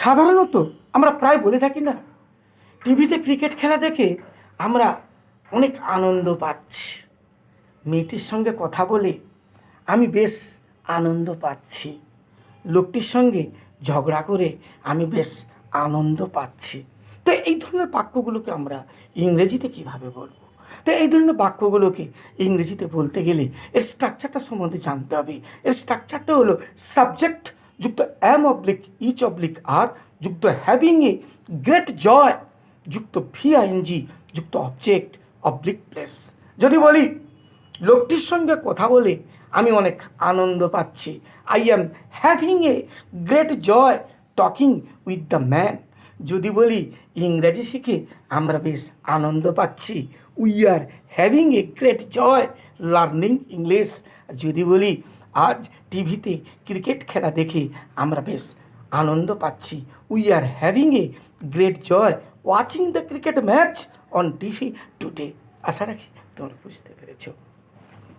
সাধারণত আমরা প্রায় বলে থাকি না, টিভিতে ক্রিকেট খেলা দেখে আমরা অনেক আনন্দ পাচ্ছি, মেয়েটির সঙ্গে কথা বলে আমি বেশ আনন্দ পাচ্ছি, লোকটির সঙ্গে ঝগড়া করে আমি বেশ আনন্দ পাচ্ছি। তো এই ধরনের বাক্যগুলোকে আমরা ইংরেজিতে কিভাবে বলবো? তো এই ধরনের বাক্যগুলোকে ইংরেজিতে বলতে গেলে এর স্ট্রাকচারটা সম্বন্ধে জানতে হবে। এর স্ট্রাকচারটা হলো সাবজেক্ট যুক্ত অ্যাম অবলিক ইচ অবলিক আর যুক্ত হ্যাভিং এ গ্রেট জয় যুক্ত ভিআইএনজি যুক্ত অবজেক্ট অবলিক প্লেস। যদি বলি লোকটির সঙ্গে কথা বলে আমি অনেক আনন্দ পাচ্ছি, I am having a great joy talking with the man. যদি বলি ইংরেজি শিখে আমরা বেশ আনন্দ পাচ্ছি, we are having a great joy learning English. যদি বলি আজ টিভিতে ক্রিকেট খেলা দেখে আমরা বেশ আনন্দ পাচ্ছি, we are having a great joy watching the cricket match on TV today. আশা রাখি তোমরা বুঝতে পেরেছো।